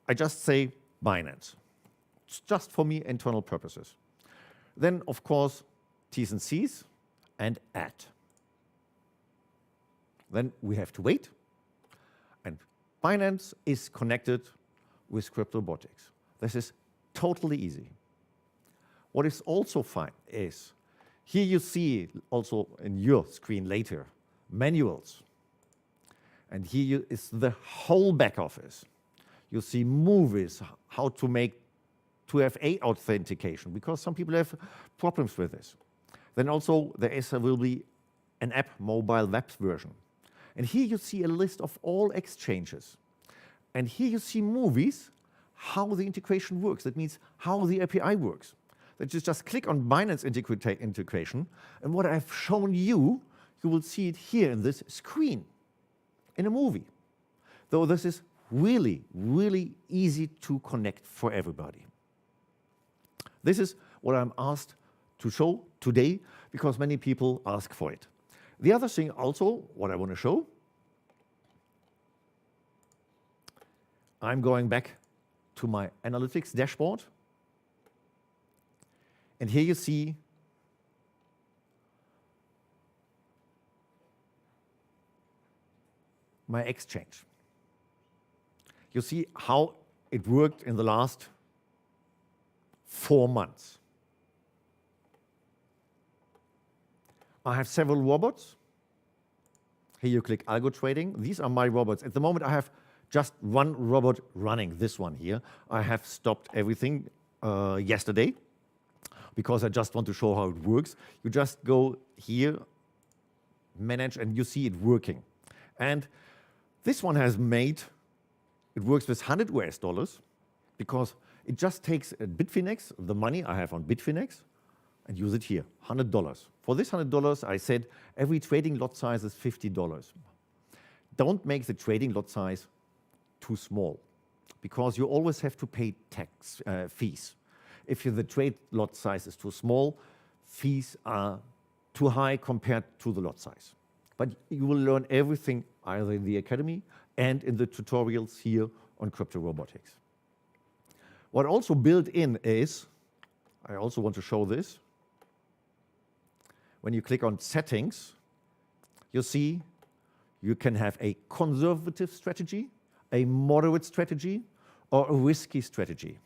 I just say Binance. It's just for me internal purposes. Then, of course, T's and C's and add. Then we have to wait. And Binance is connected with crypto robotics. This is totally easy. What is also fine is, here you see also in your screen later, manuals. And here is the whole back office. You see movies, how to make 2FA authentication, because some people have problems with this. Then also there will be an app, mobile web version. And here you see a list of all exchanges. And here you see movies, how the integration works. That means how the API works. That you just click on Binance integration. And what I've shown you, you will see it here in this screen in a movie. Though this is really, really easy to connect for everybody. This is what I'm asked to show today because many people ask for it. The other thing also, what I want to show, I'm going back to my analytics dashboard. And here you see my exchange. You see how it worked in the last 4 months. I have several robots. Here you click Algo Trading. These are my robots. At the moment, I have just one robot running, this one here. I have stopped everything yesterday because I just want to show how it works. You just go here, manage, and you see it working. And this one has made, it works with 100 US dollars because it just takes a Bitfinex, the money I have on Bitfinex, and use it here, $100. For this $100, I said every trading lot size is $50. Don't make the trading lot size too small because you always have to pay tax fees. If the trade lot size is too small, fees are too high compared to the lot size. But you will learn everything either in the academy and in the tutorials here on crypto robotics. What also built in is, I also want to show this. When you click on settings, you see you can have a conservative strategy, a moderate strategy, or a risky strategy.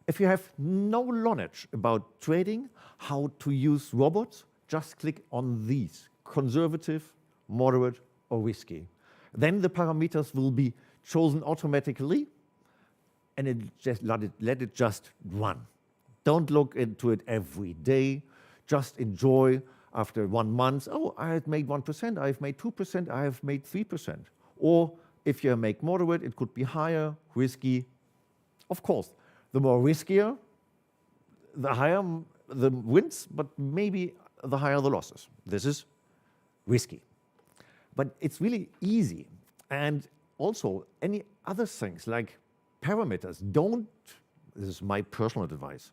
If you have no knowledge about trading, how to use robots, just click on these, conservative, moderate, or risky. Then the parameters will be chosen automatically, and let it just run. Don't look into it every day. Just enjoy after 1 month. Oh, I have made 1%, I have made 2%, I have made 3%. Or if you make moderate, it could be higher, risky. Of course, the more riskier, the higher the wins, but maybe the higher the losses. This is risky. But it's really easy. And also, any other things like parameters, this is my personal advice,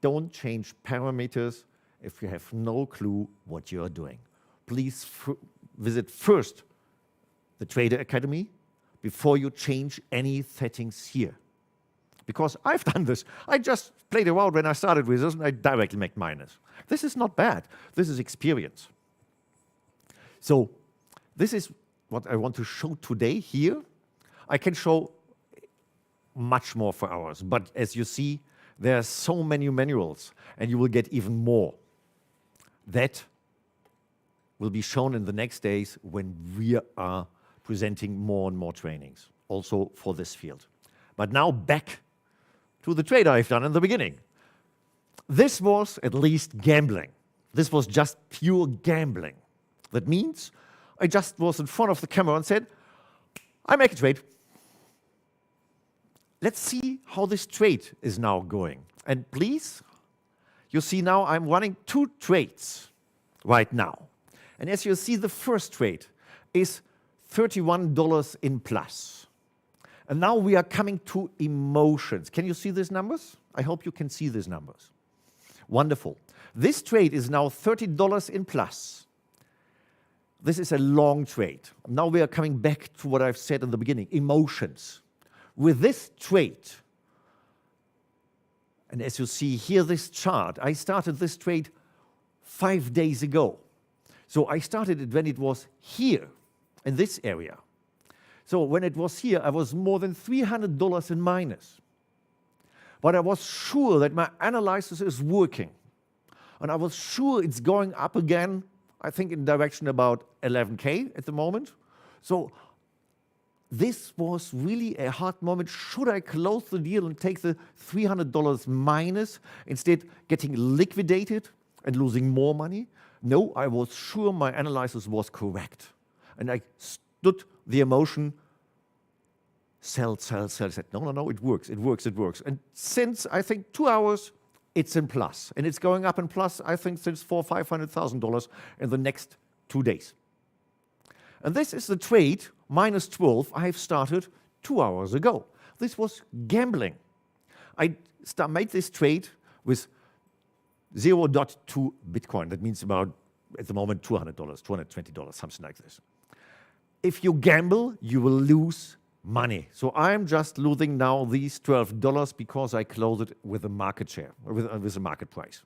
don't change parameters if you have no clue what you are doing. Please visit first the Trader Academy before you change any settings here. Because I've done this. I just played around when I started with this and I directly make minus. This is not bad. This is experience. So this is what I want to show today here. I can show much more for hours, but as you see, there are so many manuals and you will get even more. That will be shown in the next days when we are presenting more and more trainings, also for this field. But now back to the trade I've done in the beginning. This was at least gambling. This was just pure gambling. That means I just was in front of the camera and said, I make a trade. Let's see how this trade is now going. And please, you see now I'm running 2 trades right now. And as you see, the first trade is $31 in plus. And now we are coming to emotions. Can you see these numbers? I hope you can see these numbers. Wonderful. This trade is now $30 in plus. This is a long trade. Now we are coming back to what I've said in the beginning, emotions. With this trade, and as you see here, this chart, I started this trade 5 days ago. So I started it when it was here, in this area. So when it was here, I was more than $300 in minus. But I was sure that my analysis is working. And I was sure it's going up again, I think in direction about 11K at the moment. So this was really a hard moment. Should I close the deal and take the $300 minus, instead getting liquidated and losing more money? No, I was sure my analysis was correct. And I stood the emotion, sell, sell, sell. I said, no, it works, it works, it works. And since, I think, 2 hours, it's in plus. And it's going up in plus, I think, since $400,000 or $500,000 in the next 2 days. And this is the trade minus 12 I have started 2 hours ago. This was gambling. I made this trade with 0.2 Bitcoin. That means about, at the moment, $200, $220, something like this. If you gamble, you will lose money. So I'm just losing now these $12 because I closed it with a market share, or with a market price.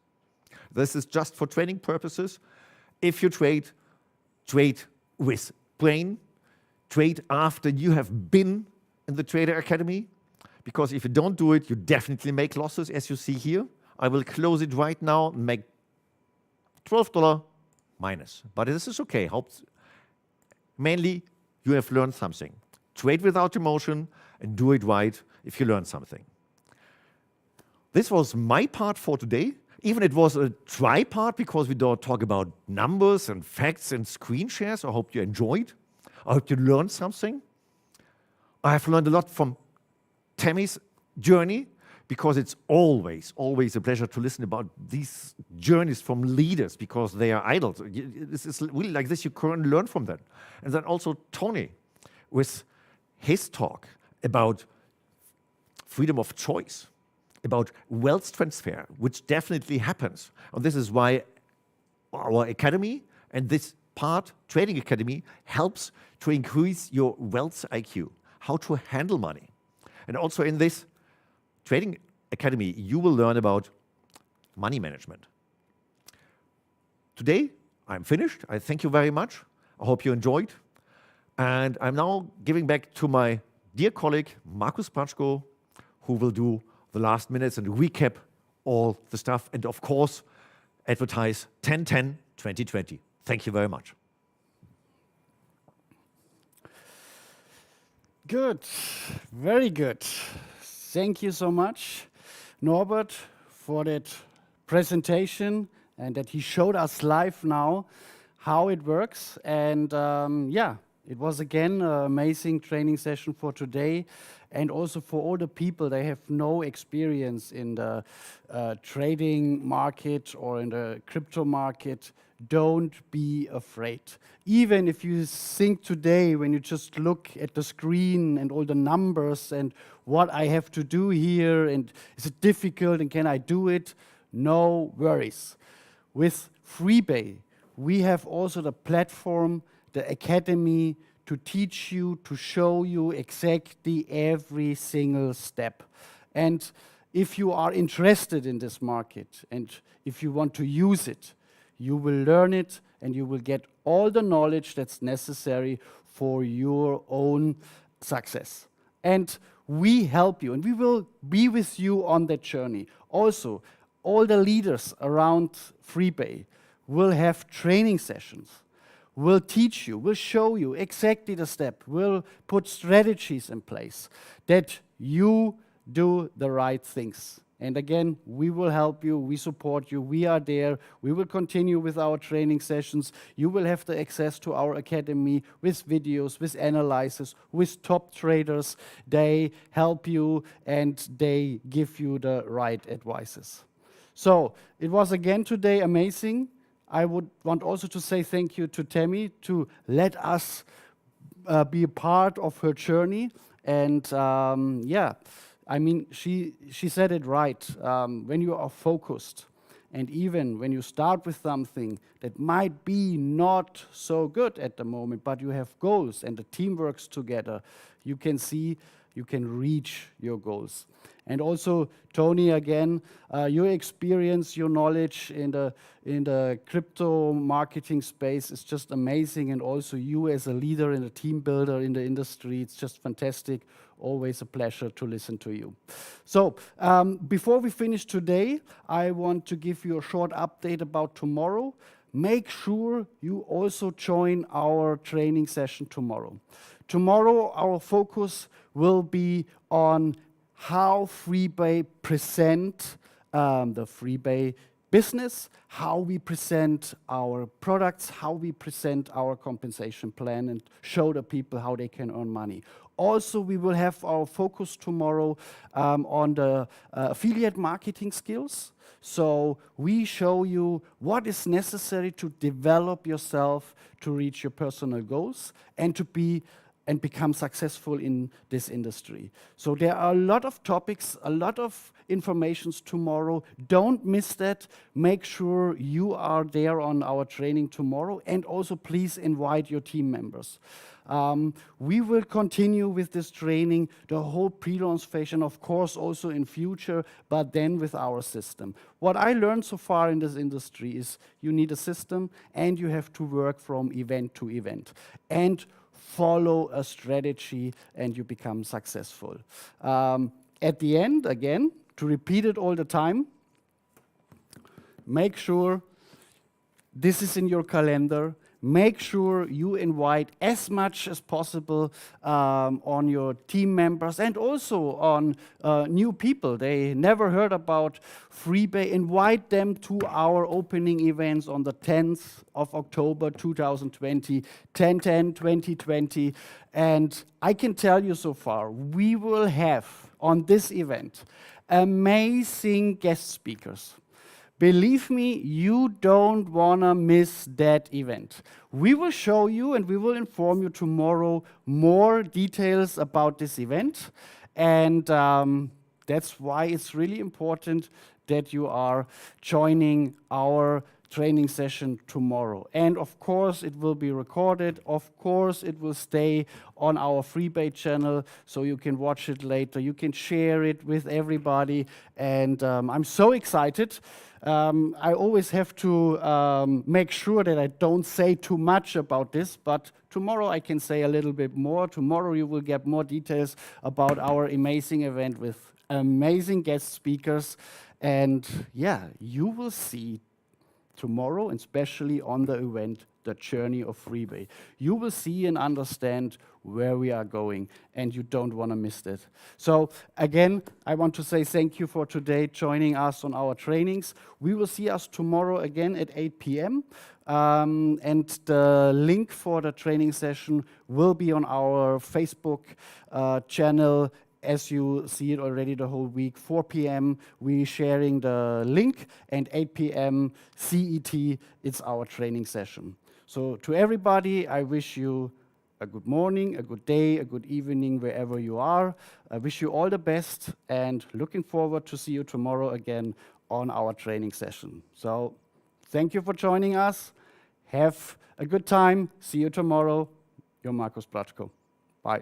This is just for trading purposes. If you trade with brain, trade after you have been in the Trader Academy, because if you don't do it, you definitely make losses, as you see here. I will close it right now and make $12 minus. But this is okay. Mainly, you have learned something. Trade without emotion and do it right if you learn something. This was my part for today. Even it was a try part because we don't talk about numbers and facts and screen shares. I hope you enjoyed. I hope you learned something. I have learned a lot from Tammy's journey, because it's always a pleasure to listen about these journeys from leaders, because they are idols. This is really like this, you can learn from them. And then also Tony with his talk about freedom of choice, about wealth transfer, which definitely happens. And this is why our academy and this part, Trading Academy, helps to increase your wealth IQ, how to handle money. And also in this Trading Academy, you will learn about money management. Today, I'm finished. I thank you very much. I hope you enjoyed. And I'm now giving back to my dear colleague, Markus Patschko, who will do the last minutes and recap all the stuff. And of course, advertise 10/10/2020. Thank you very much. Good, very good. Thank you so much, Norbert, for that presentation and that he showed us live now how it works. And yeah, it was again an amazing training session for today. And also for all the people, they have no experience in the trading market or in the crypto market. Don't be afraid. Even if you think today, when you just look at the screen and all the numbers and what I have to do here, and is it difficult and can I do it? No worries. With Freebay, we have also the platform, the academy, to teach you, to show you exactly every single step. And if you are interested in this market and if you want to use it, you will learn it and you will get all the knowledge that's necessary for your own success. And we help you and we will be with you on that journey. Also, all the leaders around Freebay will have training sessions. We'll teach you, we'll show you exactly the step. We'll put strategies in place that you do the right things. And again, we will help you, we support you, we are there. We will continue with our training sessions. You will have the access to our academy with videos, with analysis, with top traders. They help you and they give you the right advices. So it was again today amazing. I would want also to say thank you to Tammy to let us be a part of her journey. And yeah, I mean, she said it right. When you are focused, and even when you start with something that might be not so good at the moment, but you have goals and the team works together, you can see you can reach your goals. And also, Tony, again, your experience, your knowledge in the crypto marketing space is just amazing. And also you as a leader and a team builder in the industry, it's just fantastic. Always a pleasure to listen to you. So before we finish today, I want to give you a short update about tomorrow. Make sure you also join our training session tomorrow. Tomorrow, our focus will be on how Freebay present the Freebay business, how we present our products, how we present our compensation plan, and show the people how they can earn money. Also, we will have our focus tomorrow on the affiliate marketing skills. So we show you what is necessary to develop yourself to reach your personal goals and to become successful in this industry. So there are a lot of topics, a lot of informations tomorrow. Don't miss that. Make sure you are there on our training tomorrow, and also please invite your team members. We will continue with this training, the whole pre-launch phase, and of course also in future, but then with our system. What I learned so far in this industry is you need a system and you have to work from event to event and follow a strategy, and you become successful. At the end, again, to repeat it all the time, make sure this is in your calendar. Make sure you invite as much as possible on your team members and also on new people. They never heard about Freebay. Invite them to our opening events on the 10th of October 2020, 10/10/2020. And I can tell you so far, we will have on this event amazing guest speakers. Believe me, you don't want to miss that event. We will show you and we will inform you tomorrow more details about this event. And that's why it's really important that you are joining our training session tomorrow. And of course, it will be recorded. Of course, it will stay on our Freebay channel, so you can watch it later. You can share it with everybody. And I'm so excited. I always have to make sure that I don't say too much about this, but tomorrow I can say a little bit more. Tomorrow you will get more details about our amazing event with amazing guest speakers. And yeah, you will see tomorrow, and especially on the event, the journey of Freebay. You will see and understand where we are going, and you don't want to miss that. So again, I want to say thank you for today joining us on our trainings. We will see us tomorrow again at 8 p.m. And the link for the training session will be on our Facebook channel. As you see it already the whole week, 4 p.m. we're sharing the link, and 8 p.m. CET, it's our training session. So to everybody, I wish you a good morning, a good day, a good evening, wherever you are. I wish you all the best, and looking forward to see you tomorrow again on our training session. So thank you for joining us. Have a good time. See you tomorrow. Your Markus Platschko. Bye.